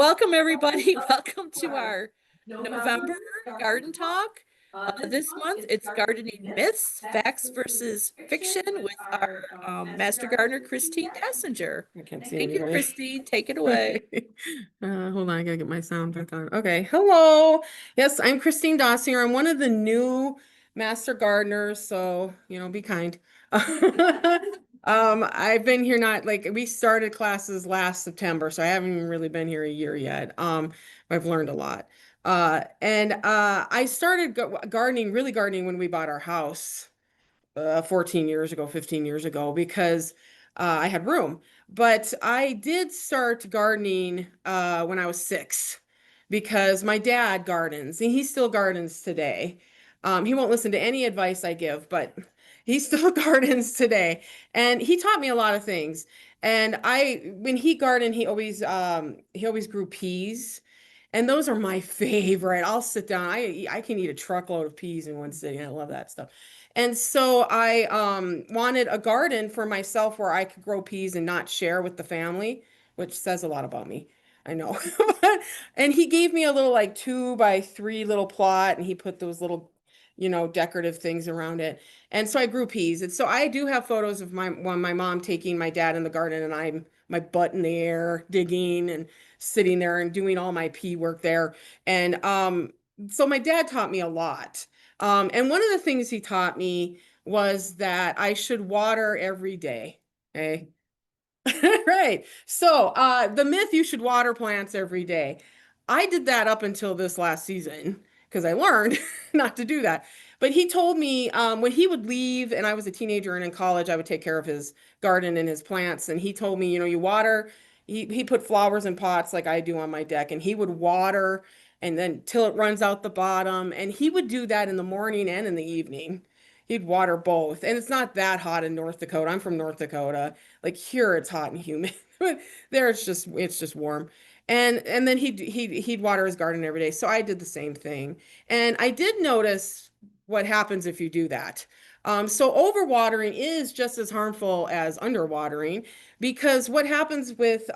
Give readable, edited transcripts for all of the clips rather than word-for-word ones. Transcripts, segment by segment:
Welcome, everybody. Welcome to our November garden talk. This month, it's gardening myths, facts versus fiction with our master gardener, Christine Dessinger. I can't see Thank you, anybody. Christine. Take it away. Hold on, I gotta get my sound back on. Okay, hello. Yes, I'm Christine Dossier. I'm one of the new master gardeners, so be kind. I've been here not like we started classes last September, so I haven't even really been here a year yet. I've learned a lot. And I started gardening, really gardening when we bought our house. 14 years ago, 15 years ago, because I had room. But I did start gardening when I was 6 because my dad gardens and he still gardens today. He won't listen to any advice I give, but he still gardens today. And he taught me a lot of things. And when he gardened, he always grew peas. And those are my favorite. I'll sit down. I can eat a truckload of peas in one sitting. I love that stuff. And so I wanted a garden for myself where I could grow peas and not share with the family, which says a lot about me. I know. And he gave me a little like 2 by 3 little plot and he put those little, decorative things around it. And so I grew peas. And so I do have photos of my mom taking my dad in the garden and I'm my butt in the air digging and sitting there and doing all my pea work there. And so my dad taught me a lot. And one of the things he taught me was that I should water every day. Okay. Right. So the myth you should water plants every day. I did that up until this last season because I learned not to do that. But he told me when he would leave and I was a teenager and in college, I would take care of his garden and his plants. And he told me, you water, he put flowers in pots like I do on my deck, and he would water and then till it runs out the bottom. And he would do that in the morning and in the evening. He'd water both. And it's not that hot in North Dakota. I'm from North Dakota. Like here it's hot and humid. There it's just warm. And then he'd water his garden every day. So I did the same thing. And I did notice what happens if you do that. So overwatering is just as harmful as underwatering because what happens with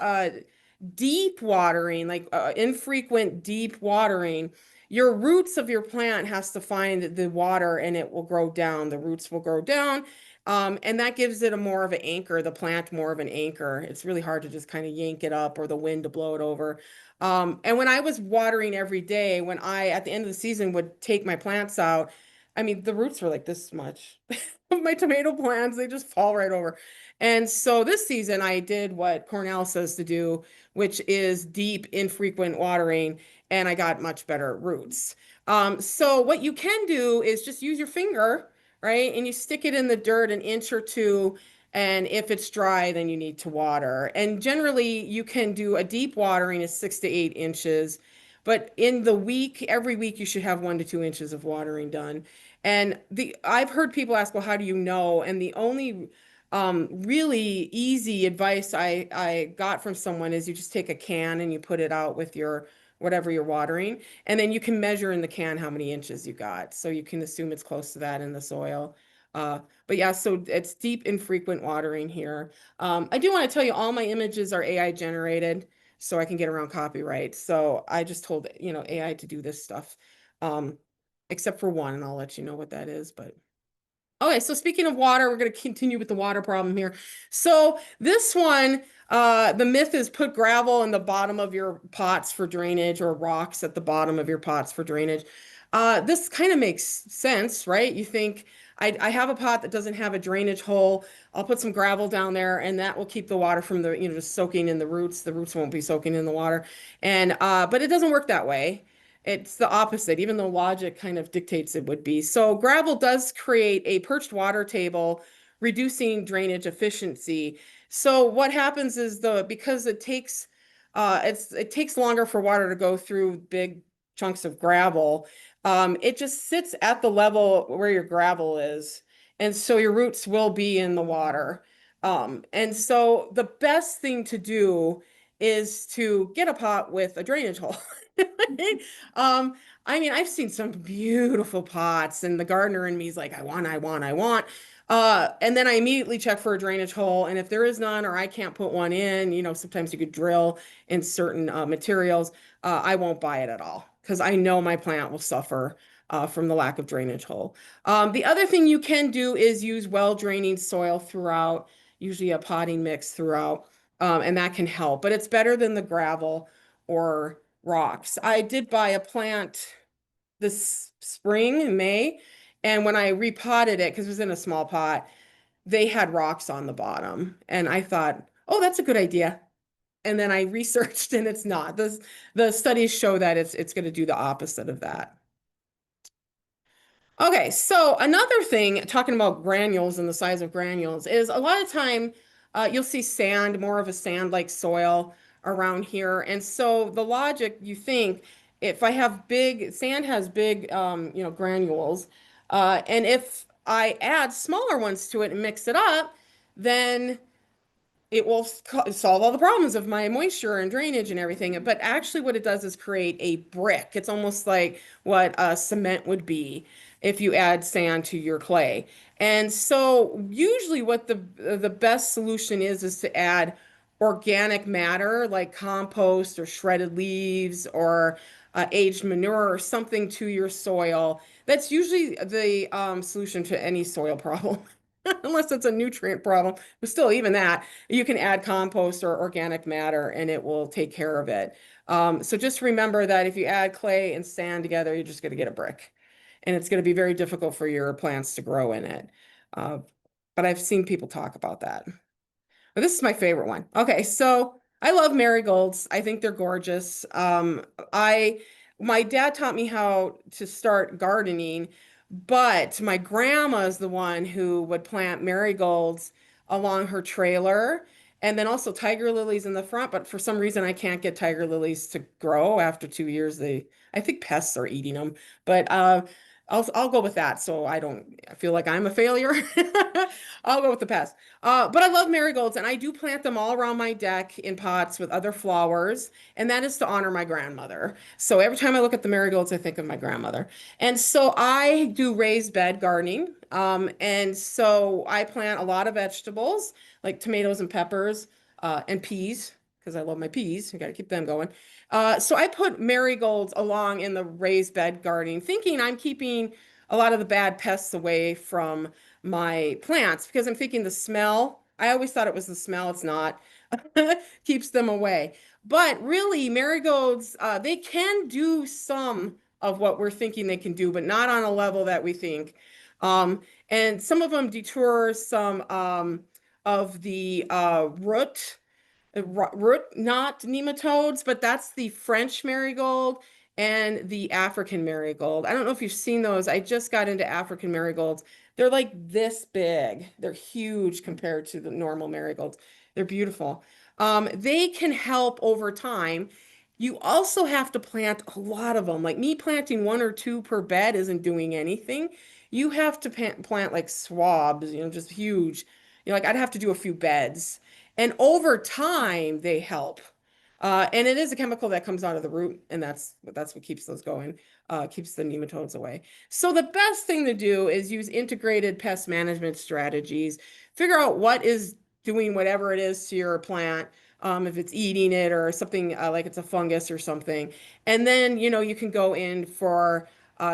deep watering, like infrequent deep watering, your roots of your plant has to find the water and it will grow down. The roots will grow down. And that gives it a more of an anchor, the plant more of an anchor. It's really hard to just kind of yank it up or the wind to blow it over. And when I was watering every day, when I, at the end of the season, would take my plants out, I mean, the roots were like this much of my tomato plants, they just fall right over. And so this season, I did what Cornell says to do, which is deep, infrequent watering, and I got much better roots. So what you can do is just use your finger, right? And you stick it in the dirt an inch or two. And if it's dry, then you need to water. And generally, you can do a deep watering is 6 to 8 inches. But in the week, every week, you should have 1 to 2 inches of watering done. And I've heard people ask, well, how do you know? And the only really easy advice I got from someone is you just take a can and you put it out with your whatever you're watering, and then you can measure in the can how many inches you got. So you can assume it's close to that in the soil. But yeah, so it's deep, infrequent watering here. I do want to tell you all my images are AI generated, so I can get around copyright. So I just told, AI to do this stuff, except for one, and I'll let you know what that is. But okay, so speaking of water, we're going to continue with the water problem here. So this one, the myth is put gravel in the bottom of your pots for drainage or rocks at the bottom of your pots for drainage. This kind of makes sense, right? You think, I have a pot that doesn't have a drainage hole. I'll put some gravel down there and that will keep the water from just soaking in the roots. The roots won't be soaking in the water. And, but it doesn't work that way. It's the opposite, even though logic kind of dictates it would be. So gravel does create a perched water table, reducing drainage efficiency. So what happens is because it takes longer for water to go through big chunks of gravel. It just sits at the level where your gravel is, and so your roots will be in the water. And so the best thing to do is to get a pot with a drainage hole. Um, I mean, I've seen some beautiful pots, and the gardener in me is like, I want. And then I immediately check for a drainage hole. And if there is none, or I can't put one in, sometimes you could drill in certain materials. I won't buy it at all because I know my plant will suffer from the lack of drainage hole. The other thing you can do is use well-draining soil throughout, usually a potting mix throughout, and that can help. But it's better than the gravel or rocks. I did buy a plant this spring in May. And when I repotted it, because it was in a small pot, they had rocks on the bottom. And I thought, oh, that's a good idea. And then I researched and it's not. The studies show that it's going to do the opposite of that. Okay, so another thing, talking about granules and the size of granules, is a lot of time you'll see sand, more of a sand-like soil around here. And so the logic, you think, if I have big, sand has big, granules, and if I add smaller ones to it and mix it up, then it will solve all the problems of my moisture and drainage and everything. But actually, what it does is create a brick. It's almost like what cement would be if you add sand to your clay. And so, usually, what the best solution is to add organic matter like compost or shredded leaves or aged manure or something to your soil. That's usually the solution to any soil problem. Unless it's a nutrient problem, but still, even that, you can add compost or organic matter and it will take care of it. So just remember that if you add clay and sand together, you're just going to get a brick. And it's going to be very difficult for your plants to grow in it. Uh, but I've seen people talk about that. But this is my favorite one. Okay, so I love marigolds. I think they're gorgeous. I My dad taught me how to start gardening, but my grandma is the one who would plant marigolds along her trailer and then also tiger lilies in the front. But for some reason, I can't get tiger lilies to grow after 2 years. I think pests are eating them. But I'll go with that, so I don't feel like I'm a failure. I'll go with the pests. But I love marigolds, and I do plant them all around my deck in pots with other flowers, and that is to honor my grandmother. So every time I look at the marigolds, I think of my grandmother. And so I do raised bed gardening. And so I plant a lot of vegetables like tomatoes and peppers, and peas, because I love my peas. You got to keep them going. So I put marigolds along in the raised bed gardening, thinking I'm keeping a lot of the bad pests away from my plants because I'm thinking the smell. I always thought it was the smell. It's not. Keeps them away. But really, marigolds, they can do some of what we're thinking they can do, but not on a level that we think. And some of them detour some of the root not nematodes, but that's the French marigold and the African marigold. I don't know if you've seen those. I just got into African marigolds. They're like this big. They're huge compared to the normal marigolds. They're beautiful. They can help over time. You also have to plant a lot of them. Like me planting one or two per bed isn't doing anything. You have to plant like swabs, just huge. Like I'd have to do a few beds. And over time, they help. And it is a chemical that comes out of the root, and that's what keeps those going, keeps the nematodes away. So the best thing to do is use integrated pest management strategies. Figure out what is doing whatever it is to your plant, if it's eating it or something like it's a fungus or something. And then, you can go in for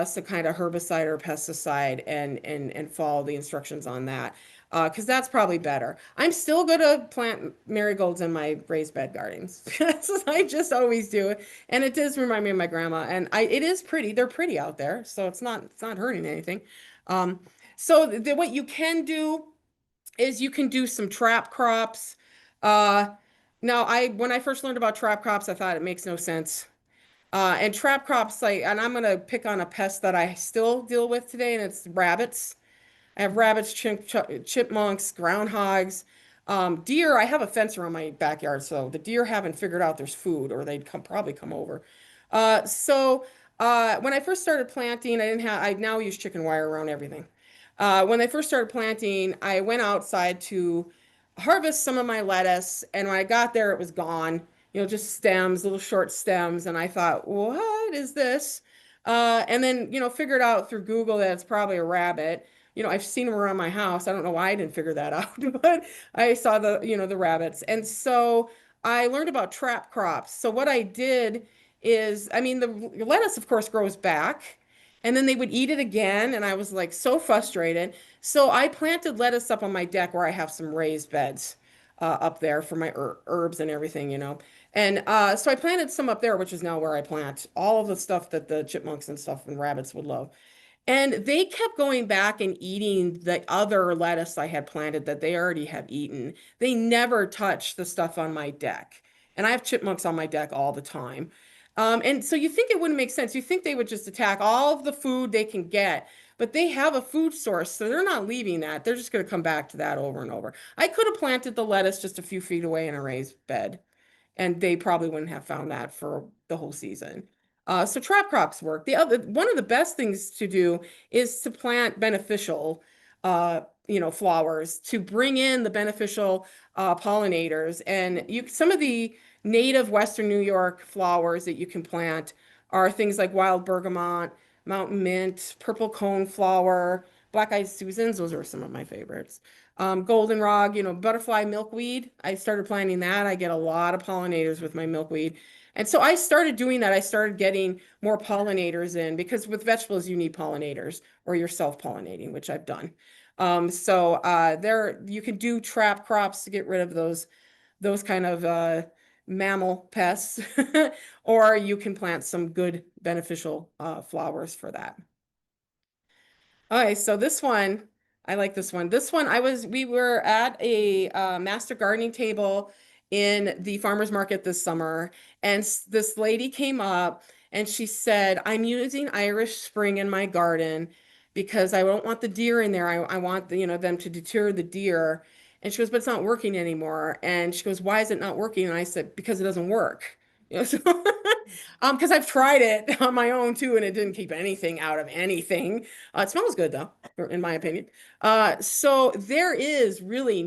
some kind of herbicide or pesticide and follow the instructions on that because that's probably better. I'm still going to plant marigolds in my raised bed gardens. That's what I just always do. And it does remind me of my grandma. And it is pretty. They're pretty out there. So it's not hurting anything. Um, what you can do is you can do some trap crops. Uh, Now, when I first learned about trap crops, I thought it makes no sense. And trap crops, and I'm going to pick on a pest that I still deal with today, and it's rabbits. I have rabbits, chipmunks, groundhogs, deer. I have a fence around my backyard, so the deer haven't figured out there's food, or they'd probably come over. When I first started planting, I didn't have. I now use chicken wire around everything. When I first started planting, I went outside to harvest some of my lettuce, and when I got there, it was gone. Just stems, little short stems, and I thought, what is this? And then, figured out through Google that it's probably a rabbit. I've seen them around my house. I don't know why I didn't figure that out, but I saw the rabbits. And so I learned about trap crops. So what I did is, I mean, the lettuce, of course, grows back. And then they would eat it again, and I was like so frustrated. So I planted lettuce up on my deck where I have some raised beds up there for my herbs and everything. And so I planted some up there, which is now where I plant all of the stuff that the chipmunks and stuff and rabbits would love. And they kept going back and eating the other lettuce I had planted that they already have eaten. They never touched the stuff on my deck. And I have chipmunks on my deck all the time. And so you think it wouldn't make sense. You think they would just attack all of the food they can get, but they have a food source, so they're not leaving that. They're just going to come back to that over and over. I could have planted the lettuce just a few feet away in a raised bed, and they probably wouldn't have found that for the whole season. So trap crops work. The other one of the best things to do is to plant beneficial, flowers to bring in the beneficial pollinators. And some of the native Western New York flowers that you can plant are things like wild bergamot, mountain mint, purple cone flower, black-eyed Susans. Those are some of my favorites. Goldenrod, butterfly milkweed. I started planting that. I get a lot of pollinators with my milkweed. And so I started doing that. I started getting more pollinators in because with vegetables, you need pollinators or you're self-pollinating, which I've done. So there you can do trap crops to get rid of those kind of mammal pests, or you can plant some good beneficial flowers for that. Okay, so this one, I like this one. This one, we were at a master gardening table in the farmer's market this summer, and this lady came up and she said, I'm using Irish Spring in my garden because I don't want the deer in there. I want them to deter the deer. And she goes, but it's not working anymore. And she goes, why is it not working? And I said, because it doesn't work. So because I've tried it on my own too, and it didn't keep anything out of anything. It smells good though, in my opinion. So there is really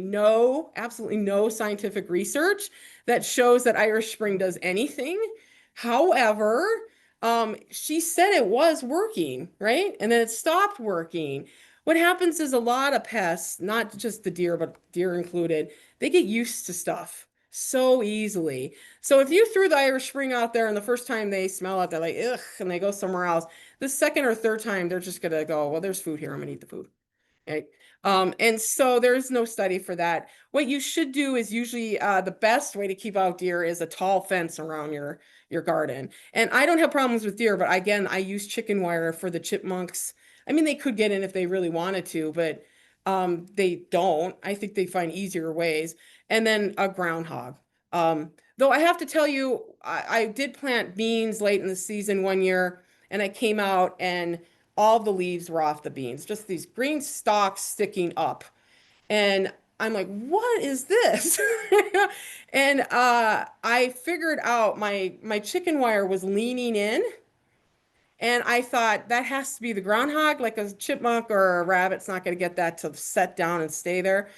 absolutely no scientific research that shows that Irish Spring does anything. However, she said it was working, right? And then it stopped working. What happens is a lot of pests, not just the deer, but deer included, they get used to stuff so easily. So if you threw the Irish Spring out there and the first time they smell it, they're like, ugh, and they go somewhere else. The second or third time, they're just gonna go, well, there's food here. I'm gonna eat the food. Right. And so there's no study for that. What you should do is usually the best way to keep out deer is a tall fence around your garden. And I don't have problems with deer, but again, I use chicken wire for the chipmunks. I mean, they could get in if they really wanted to, but they don't. I think they find easier ways. And then a groundhog. Though I have to tell you, I did plant beans late in the season one year, and I came out and all the leaves were off the beans, just these green stalks sticking up. And I'm like, what is this? And I figured out my chicken wire was leaning in. And I thought that has to be the groundhog, like a chipmunk or a rabbit's not going to get that to set down and stay there.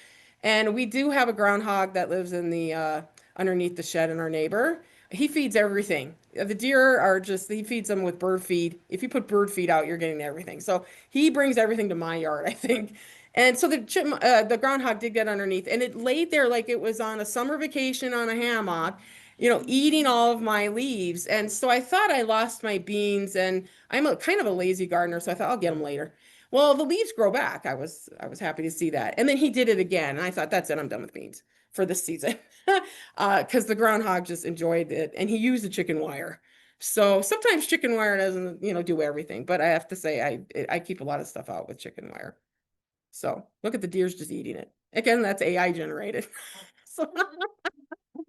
And we do have a groundhog that lives in the underneath the shed in our neighbor. He feeds everything. The deer are just, he feeds them with bird feed. If you put bird feed out, you're getting everything. So he brings everything to my yard, I think. And so the groundhog did get underneath, and it laid there like it was on a summer vacation on a hammock, eating all of my leaves. And so I thought I lost my beans, and I'm a kind of a lazy gardener, so I thought I'll get them later. Well, the leaves grow back. I was happy to see that. And then he did it again, and I thought, that's it, I'm done with beans for this season. Because the groundhog just enjoyed it, and he used the chicken wire. So sometimes chicken wire doesn't, do everything, but I have to say I keep a lot of stuff out with chicken wire. So look at the deer's just eating it. Again, that's AI generated. So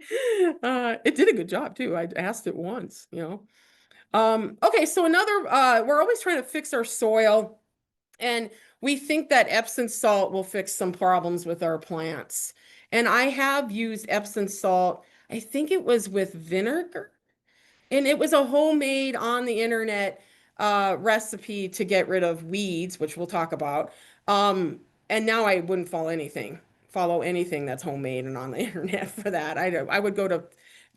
it did a good job too. I asked it once. Okay, so we're always trying to fix our soil, and we think that Epsom salt will fix some problems with our plants. And I have used Epsom salt, I think it was with vinegar, and it was a homemade on the internet recipe to get rid of weeds, which we'll talk about. And now I wouldn't follow anything that's homemade and on the internet for that. I would go to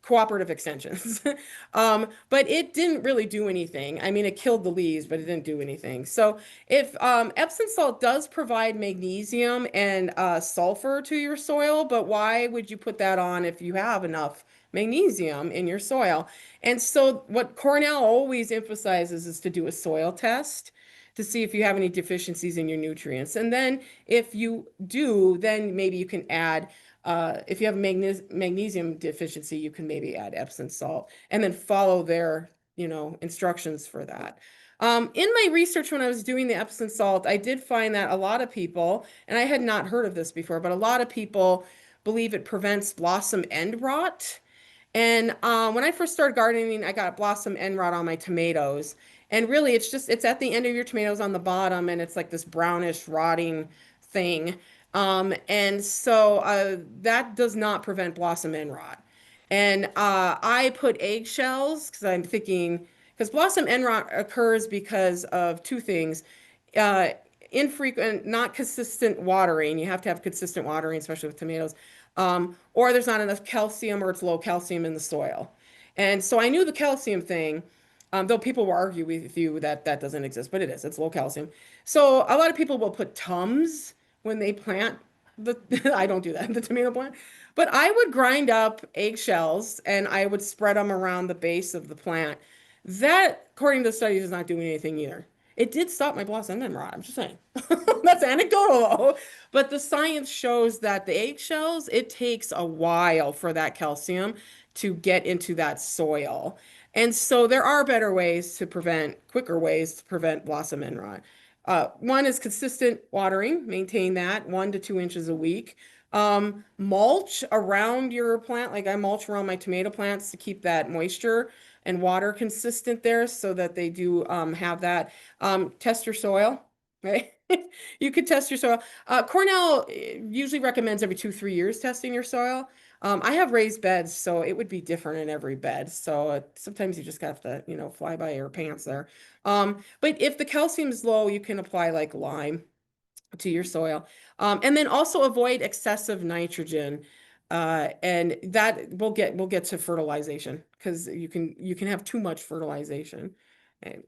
cooperative extensions. But it didn't really do anything. I mean, it killed the leaves, but it didn't do anything. So if Epsom salt does provide magnesium and sulfur to your soil, but why would you put that on if you have enough magnesium in your soil? And so what Cornell always emphasizes is to do a soil test to see if you have any deficiencies in your nutrients. And then if you do, then maybe you can add if you have magnesium deficiency, you can maybe add Epsom salt and then follow their, instructions for that. In my research, when I was doing the Epsom salt, I did find that a lot of people, and I had not heard of this before, but a lot of people believe it prevents blossom end rot. And when I first started gardening, I got blossom end rot on my tomatoes. And really, it's at the end of your tomatoes on the bottom, and it's like this brownish rotting thing. And so that does not prevent blossom end rot. And I put eggshells because I'm thinking, because blossom end rot occurs because of two things. Uh, Infrequent, not consistent watering. You have to have consistent watering, especially with tomatoes. Or there's not enough calcium or it's low calcium in the soil. And so I knew the calcium thing, though people will argue with you that that doesn't exist, but it is. It's low calcium. So a lot of people will put Tums when they plant the, I don't do that, the tomato plant, but I would grind up eggshells and I would spread them around the base of the plant. That, according to the studies, is not doing anything either. It did stop my blossom end rot. I'm just saying. That's anecdotal though. But the science shows that the eggshells, it takes a while for that calcium to get into that soil. And so there are better ways to prevent, quicker ways to prevent blossom end rot. One is consistent watering, maintain that 1 to 2 inches a week. Mulch around your plant, like I mulch around my tomato plants to keep that moisture and water consistent there so that they do have that. Test your soil, right? You could test your soil. Cornell usually recommends every 2, 3 years testing your soil. I have raised beds, so it would be different in every bed. So sometimes you just have to, fly by your pants there. But if the calcium is low, you can apply like lime to your soil. And then also avoid excessive nitrogen. And that we'll get to fertilization because you can have too much fertilization. Okay.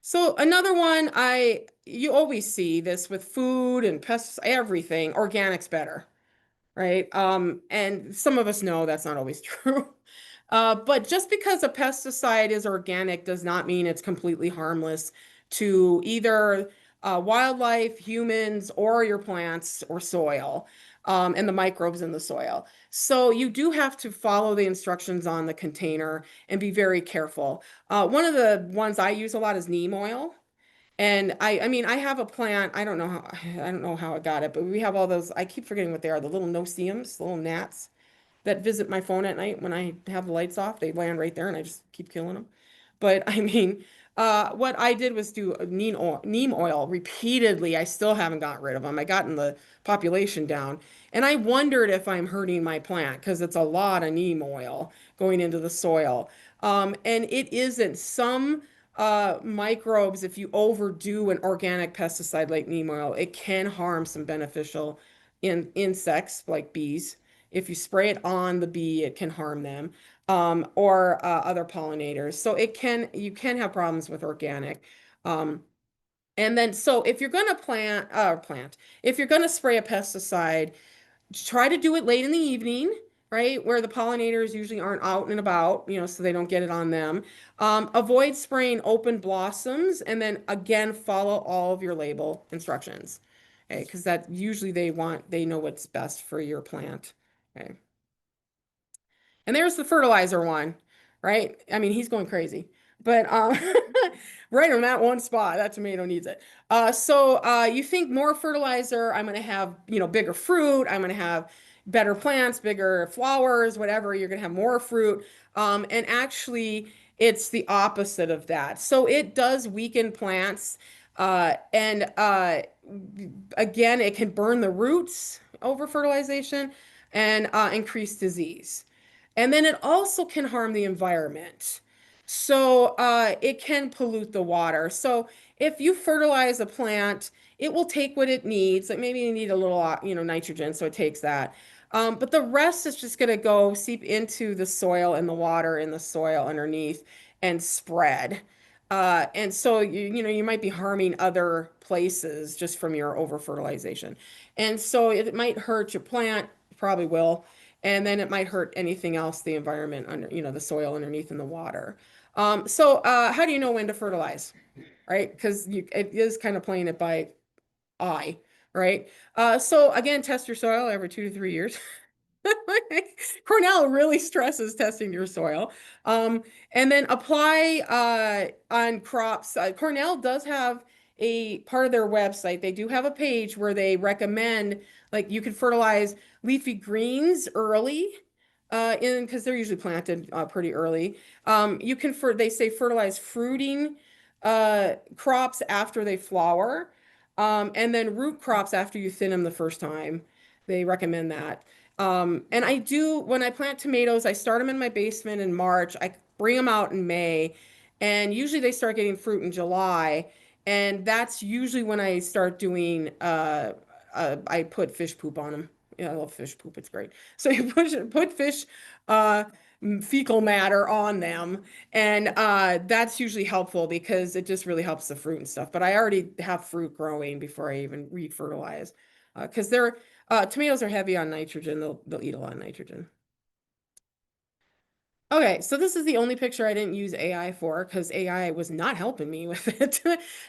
So another one you always see this with food and pests, everything, organic's better, right? And some of us know that's not always true. But just because a pesticide is organic does not mean it's completely harmless to either wildlife, humans, or your plants or soil, and the microbes in the soil. So you do have to follow the instructions on the container and be very careful. One of the ones I use a lot is neem oil. And I mean, I have a plant. I don't know how I got it, but we have all those. I keep forgetting what they are. The little no-see-ums, the little gnats that visit my phone at night when I have the lights off. They land right there, and I just keep killing them. But I mean, what I did was do neem oil repeatedly. I still haven't got rid of them. I gotten the population down, and I wondered if I'm hurting my plant because it's a lot of neem oil going into the soil. And it isn't. Some microbes, if you overdo an organic pesticide like neem oil, it can harm some beneficial insects like bees. If you spray it on the bee, it can harm them, or other pollinators. So you can have problems with organic. Um, and then, so if you're going to if you're going to spray a pesticide, try to do it late in the evening, right? Where the pollinators usually aren't out and about, so they don't get it on them. Avoid spraying open blossoms, and then again, follow all of your label instructions. Okay, because that usually they know what's best for your plant. Okay. And there's the fertilizer one, right? I mean, he's going crazy, but right on that one spot, that tomato needs it. So you think more fertilizer, I'm going to have, bigger fruit, I'm going to have better plants, bigger flowers, whatever, you're going to have more fruit. And actually, it's the opposite of that. So it does weaken plants. And again, it can burn the roots over fertilization and increase disease. And then it also can harm the environment. So it can pollute the water. So if you fertilize a plant, it will take what it needs. Like maybe you need a little, nitrogen, so it takes that. But the rest is just going to go seep into the soil and the water in the soil underneath and spread. And so you might be harming other places just from your over fertilization. And so it might hurt your plant, probably will, and then it might hurt anything else, the environment under, the soil underneath in the water. So how do you know when to fertilize? Right? Because it is kind of playing it by eye, right? So again, test your soil every 2 to 3 years. Cornell really stresses testing your soil. Um, and then apply on crops. Cornell does have a part of their website. They do have a page where they recommend, like, you can fertilize leafy greens early, in because they're usually planted pretty early. You can they say fertilize fruiting crops after they flower, and then root crops after you thin them the first time. They recommend that. And I do, when I plant tomatoes, I start them in my basement in March. I bring them out in May, and usually they start getting fruit in July. And that's usually when I start doing, I put fish poop on them. Yeah, I love fish poop. It's great. So you put fish, uh, fecal matter on them. And that's usually helpful because it just really helps the fruit and stuff. But I already have fruit growing before I even re-fertilize. Because tomatoes are heavy on nitrogen. They'll eat a lot of nitrogen. Okay, so this is the only picture I didn't use AI for because AI was not helping me with it.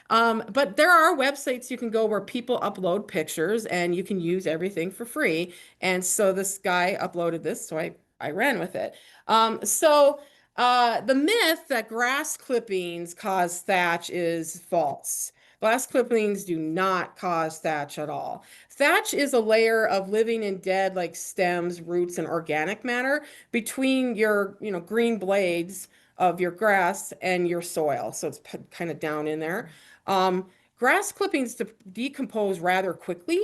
But there are websites you can go where people upload pictures and you can use everything for free. And so this guy uploaded this, so I ran with it. The myth that grass clippings cause thatch is false. Grass clippings do not cause thatch at all. Thatch is a layer of living and dead, like stems, roots, and organic matter between your, green blades of your grass and your soil. So it's kind of down in there. Um, Grass clippings decompose rather quickly,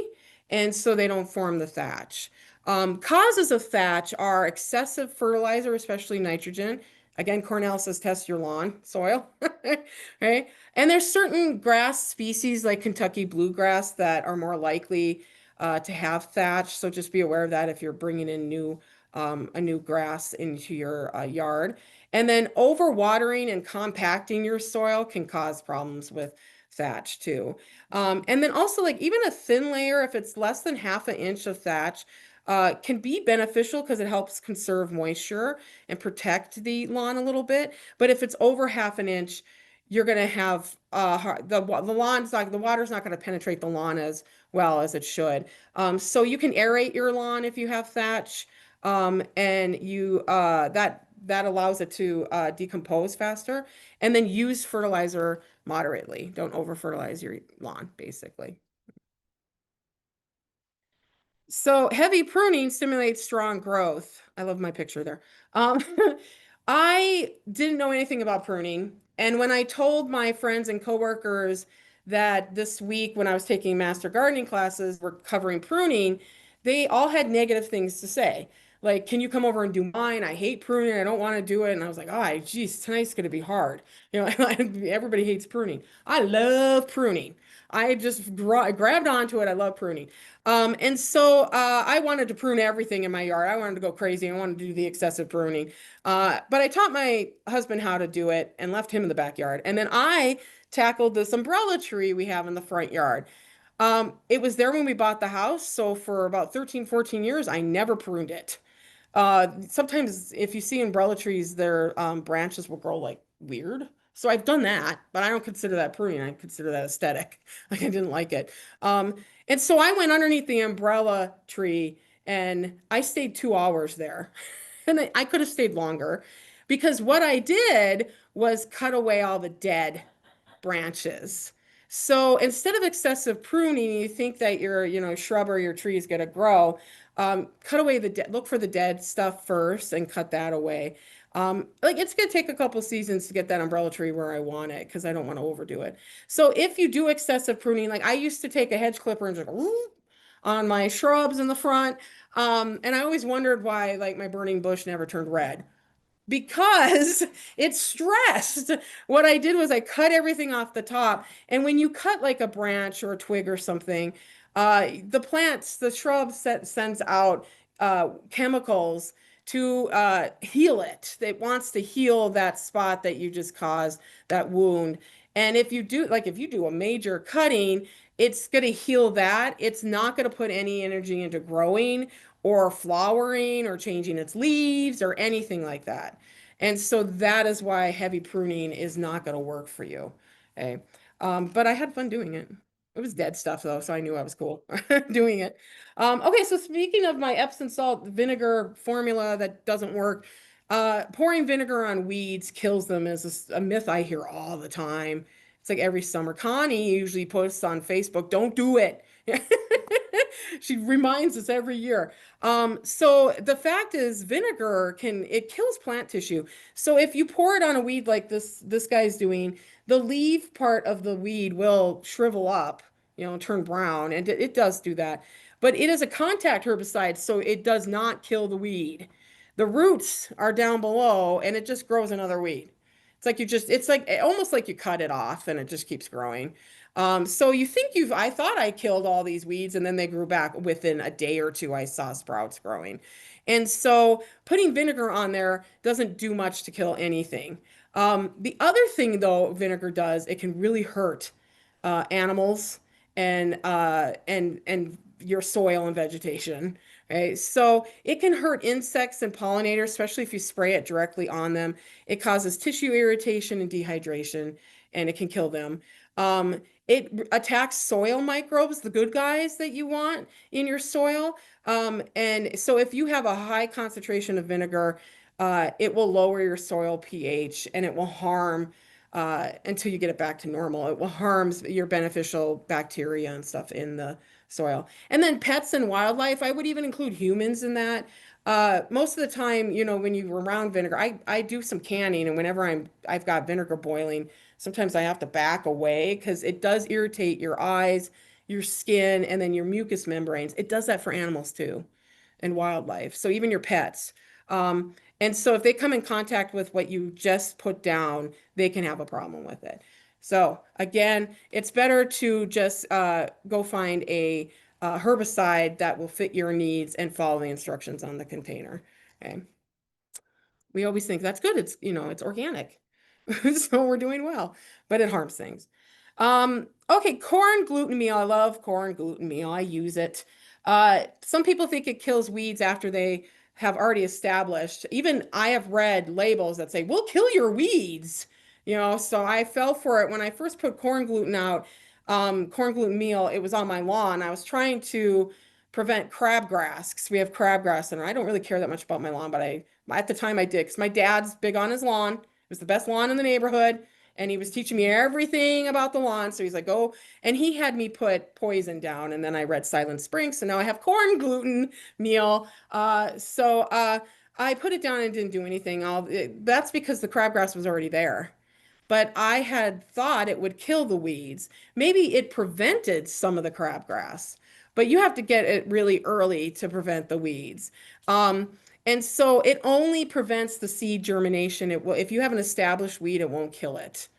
and so they don't form the thatch. Causes of thatch are excessive fertilizer, especially nitrogen. Again, Cornell says test your lawn soil, right? And there's certain grass species like Kentucky bluegrass that are more likely to have thatch. So just be aware of that if you're bringing in a new grass into your yard. And then overwatering and compacting your soil can cause problems with thatch too. And then also, like, even a thin layer, if it's less than half an inch of thatch, can be beneficial because it helps conserve moisture and protect the lawn a little bit. But if it's over half an inch, you're going to have the water's not going to penetrate the lawn as well as it should. So you can aerate your lawn if you have thatch, and that allows it to decompose faster. And then use fertilizer moderately. Don't over fertilize your lawn, basically. So heavy pruning stimulates strong growth. I love my picture there. Um, I didn't know anything about pruning. And when I told my friends and coworkers that this week when I was taking master gardening classes, we're covering pruning, they all had negative things to say. Like, can you come over and do mine? I hate pruning. I don't want to do it. And I was like, oh, geez, tonight's going to be hard. Everybody hates pruning. I love pruning. I just grabbed onto it. I love pruning. And so I wanted to prune everything in my yard. I wanted to go crazy. I wanted to do the excessive pruning. But I taught my husband how to do it and left him in the backyard. And then I tackled this umbrella tree we have in the front yard. It was there when we bought the house. So for about 13, 14 years, I never pruned it. Sometimes if you see umbrella trees, their branches will grow like weird. So I've done that, but I don't consider that pruning. I consider that aesthetic. Like, I didn't like it. And so I went underneath the umbrella tree and I stayed 2 hours there. And I could have stayed longer because what I did was cut away all the dead branches. So instead of excessive pruning, you think that your, shrub or your tree is going to grow. Cut away look for the dead stuff first and cut that away. Like, it's going to take a couple seasons to get that umbrella tree where I want it because I don't want to overdo it. So if you do excessive pruning, like I used to take a hedge clipper and just on my shrubs in the front. And I always wondered why, like, my burning bush never turned red because it's stressed. What I did was I cut everything off the top. And when you cut like a branch or a twig or something, the shrub sends out chemicals to heal it. It wants to heal that spot that you just caused, that wound. And if you do, like if you do a major cutting, it's going to heal that. It's not going to put any energy into growing or flowering or changing its leaves or anything like that. And so that is why heavy pruning is not going to work for you. Okay. But I had fun doing it. It was dead stuff though, so I knew I was cool doing it. Okay, so speaking of my Epsom salt vinegar formula that doesn't work, pouring vinegar on weeds kills them is a myth I hear all the time. It's like every summer. Connie usually posts on Facebook, don't do it. She reminds us every year. So the fact is vinegar it kills plant tissue. So if you pour it on a weed like this guy's doing, the leaf part of the weed will shrivel up, turn brown, and it does do that. But it is a contact herbicide, so it does not kill the weed. The roots are down below, and it just grows another weed. It's like almost like you cut it off and it just keeps growing. So you think I thought I killed all these weeds and then they grew back within a day or two. I saw sprouts growing. And so putting vinegar on there doesn't do much to kill anything. The other thing though, vinegar does, it can really hurt animals and your soil and vegetation. Right? So it can hurt insects and pollinators, especially if you spray it directly on them. It causes tissue irritation and dehydration, and it can kill them. It attacks soil microbes, the good guys that you want in your soil. And so if you have a high concentration of vinegar, it will lower your soil pH and it will harm until you get it back to normal. It will harm your beneficial bacteria and stuff in the soil. And then pets and wildlife, I would even include humans in that. Most of the time, when you're around vinegar, I do some canning, and whenever I've got vinegar boiling, sometimes I have to back away because it does irritate your eyes, your skin, and then your mucous membranes. It does that for animals too, and wildlife. So even your pets. And so if they come in contact with what you just put down, they can have a problem with it. So again, it's better to just go find a herbicide that will fit your needs and follow the instructions on the container. Okay. We always think that's good. It's organic. So we're doing well, but it harms things. Okay, corn gluten meal. I love corn gluten meal. I use it. Some people think it kills weeds after they have already established. Even I have read labels that say, we'll kill your weeds. So I fell for it when I first put corn gluten out, corn gluten meal. It was on my lawn. I was trying to prevent crabgrass because we have crabgrass and I don't really care that much about my lawn, but at the time I did because my dad's big on his lawn. It was the best lawn in the neighborhood. And he was teaching me everything about the lawn. So he's like, go. And he had me put poison down. And then I read Silent Spring. So now I have corn gluten meal. I put it down and didn't do anything. That's because the crabgrass was already there. But I had thought it would kill the weeds. Maybe it prevented some of the crabgrass, but you have to get it really early to prevent the weeds. And so it only prevents the seed germination. If you have an established weed, it won't kill it.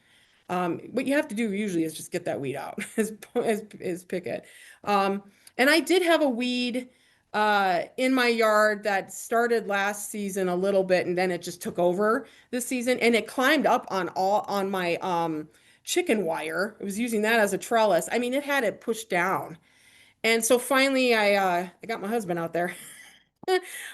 What you have to do usually is just get that weed out, is pick it. And I did have a weed in my yard that started last season a little bit, and then it just took over this season, and it climbed up on my chicken wire. It was using that as a trellis. I mean, it had it pushed down. And so finally, I got my husband out there.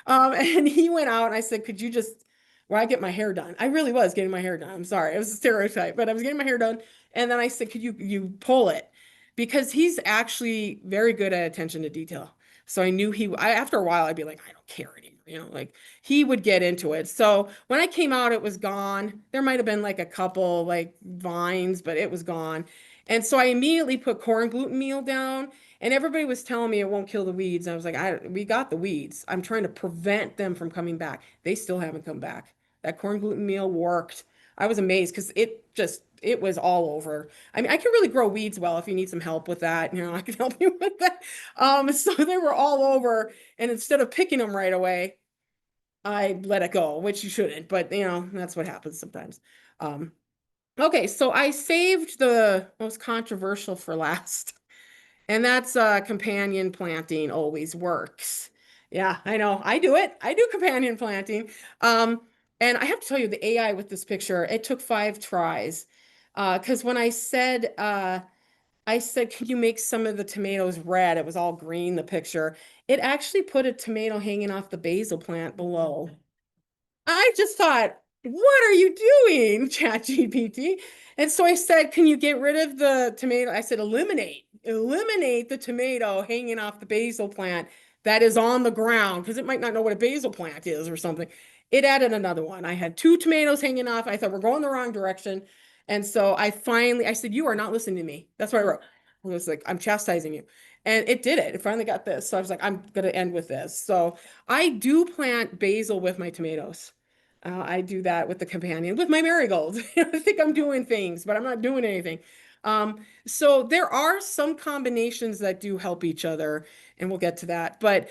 And he went out and I said, could you just, I get my hair done. I really was getting my hair done. I'm sorry. It was a stereotype, but I was getting my hair done. And then I said, could you pull it? Because he's actually very good at attention to detail. So I knew after a while, I'd be like, I don't care anymore. Like he would get into it. So when I came out, it was gone. There might have been like a couple like vines, but it was gone. And so I immediately put corn gluten meal down and everybody was telling me it won't kill the weeds. I was like, we got the weeds. I'm trying to prevent them from coming back. They still haven't come back. That corn gluten meal worked. I was amazed because it was all over. I mean, I can really grow weeds well if you need some help with that. I can help you with that. So they were all over. And instead of picking them right away, I let it go, which you shouldn't, but that's what happens sometimes. Okay, so I saved the most controversial for last. And that's companion planting always works. Yeah, I know. I do it. I do companion planting. Um, and I have to tell you, the AI with this picture, it took 5 tries. Because when I said, can you make some of the tomatoes red? It was all green, the picture. It actually put a tomato hanging off the basil plant below. I just thought, what are you doing, ChatGPT? And so I said, can you get rid of the tomato? I said, eliminate the tomato hanging off the basil plant that is on the ground because it might not know what a basil plant is or something. It added another one. I had 2 tomatoes hanging off. I thought we're going the wrong direction. And so I said, you are not listening to me. That's what I wrote. I was like, I'm chastising you. And it did it. It finally got this. So I was like, I'm going to end with this. So I do plant basil with my tomatoes. I do that with the companion, with my marigolds. I think I'm doing things, but I'm not doing anything. So there are some combinations that do help each other, and we'll get to that. But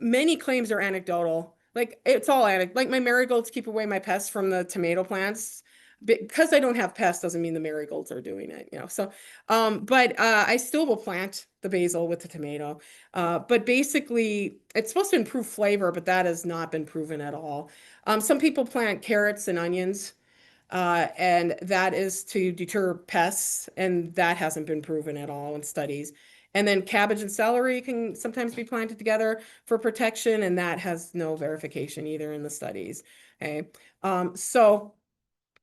many claims are anecdotal. Like it's all anecdotal. Like my marigolds keep away my pests from the tomato plants. Because I don't have pests doesn't mean the marigolds are doing it, you know. So, but I still will plant the basil with the tomato. But basically, it's supposed to improve flavor, but that has not been proven at all. Some people plant carrots and onions, and that is to deter pests, and that hasn't been proven at all in studies. And then cabbage and celery can sometimes be planted together for protection, and that has no verification either in the studies. Okay. So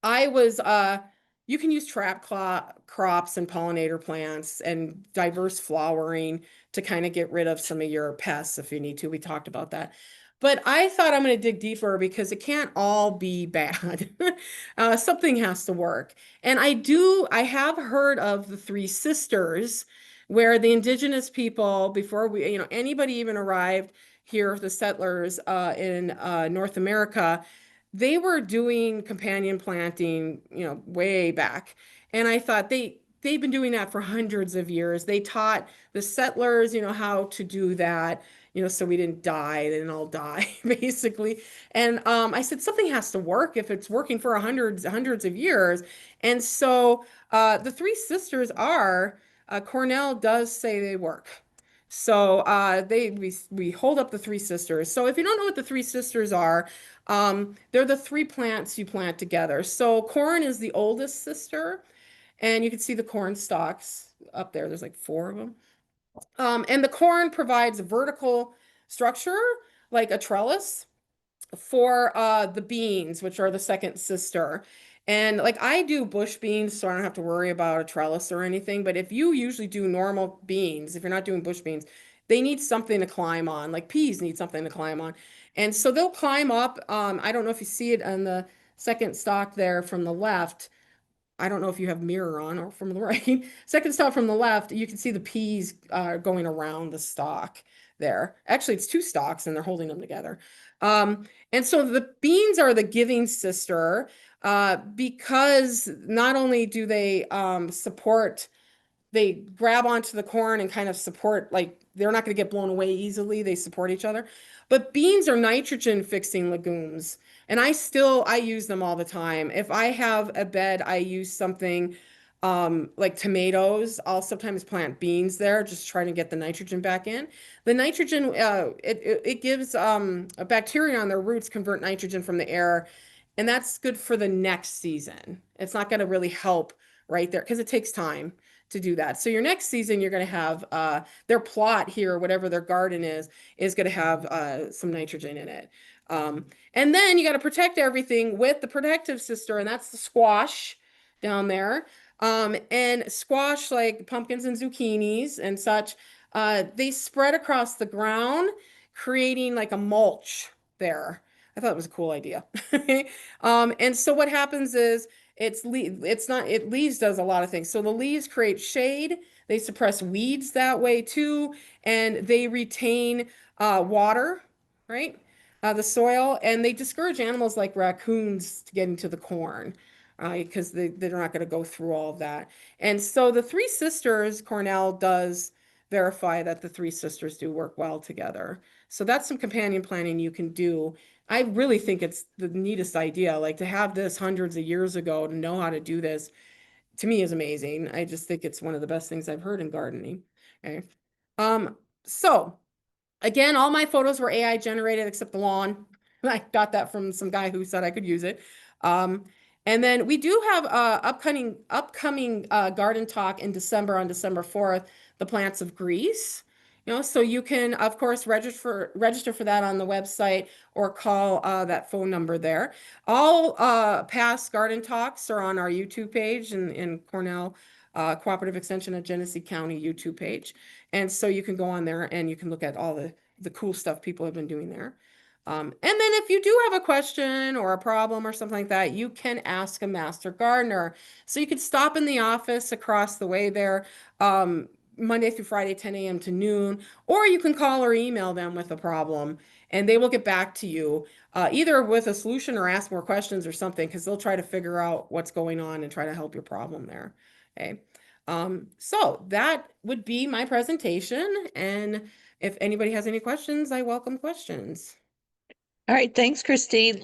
I was you can use crops and pollinator plants and diverse flowering to kind of get rid of some of your pests if you need to. We talked about that. But I thought I'm going to dig deeper because it can't all be bad. Something has to work. And I have heard of the Three Sisters, where the indigenous people, before anybody even arrived here, the settlers in North America, they were doing companion planting, way back. And I thought they've been doing that for hundreds of years. They taught the settlers, how to do that, so we didn't die. They didn't all die, basically. And I said something has to work if it's working for hundreds of years. And so the Three Sisters Cornell does say they work. So we hold up the Three Sisters. So if you don't know what the Three Sisters are, they're the 3 plants you plant together. So corn is the oldest sister, and you can see the corn stalks up there. There's like 4 of them. And the corn provides a vertical structure, like a trellis, for the beans, which are the second sister. And like I do bush beans, so I don't have to worry about a trellis or anything. But if you usually do normal beans, if you're not doing bush beans, they need something to climb on. Like peas need something to climb on. And so they'll climb up. I don't know if you see it on the second stalk there from the left. I don't know if you have mirror on or from the right. Second stalk from the left, you can see the peas going around the stalk there. Actually, it's 2 stalks and they're holding them together. And so the beans are the giving sister because not only do they they grab onto the corn and kind of support, like they're not going to get blown away easily. They support each other. But beans are nitrogen fixing legumes. And I use them all the time. If I have a bed, I use something like tomatoes. I'll sometimes plant beans there, just trying to get the nitrogen back in. The nitrogen, it gives a bacteria on their roots convert nitrogen from the air, and that's good for the next season. It's not going to really help right there because it takes time to do that. So your next season, you're going to have their plot here, whatever their garden is going to have some nitrogen in it. And then you got to protect everything with the protective sister, and that's the squash down there. And squash, like pumpkins and zucchinis and such, they spread across the ground, creating like a mulch there. I thought it was a cool idea. And so what happens is leaves does a lot of things. So the leaves create shade, they suppress weeds that way too, and they retain water, right? The soil, and they discourage animals like raccoons to get into the corn, because they're not going to go through all of that. And so the Three Sisters, Cornell does verify that the Three Sisters do work well together. So that's some companion planning you can do. I really think it's the neatest idea. Like to have this hundreds of years ago, to know how to do this, to me is amazing. I just think it's one of the best things I've heard in gardening. Okay. So Again, all my photos were AI generated except the lawn. I got that from some guy who said I could use it. Um, and then we do have upcoming garden talk in December on December 4th, the plants of Greece. So you can, of course, register for that on the website or call that phone number there. All past garden talks are on our YouTube page in Cornell Cooperative Extension at Genesee County YouTube page. And so you can go on there and you can look at all the cool stuff people have been doing there. And then if you do have a question or a problem or something like that, you can ask a master gardener. So you could stop in the office across the way there, Monday through Friday, 10 a.m. to noon, or you can call or email them with a problem and they will get back to you either with a solution or ask more questions or something, because they'll try to figure out what's going on and try to help your problem there. Okay. So that would be my presentation. And if anybody has any questions, I welcome questions. All right, thanks, Christine.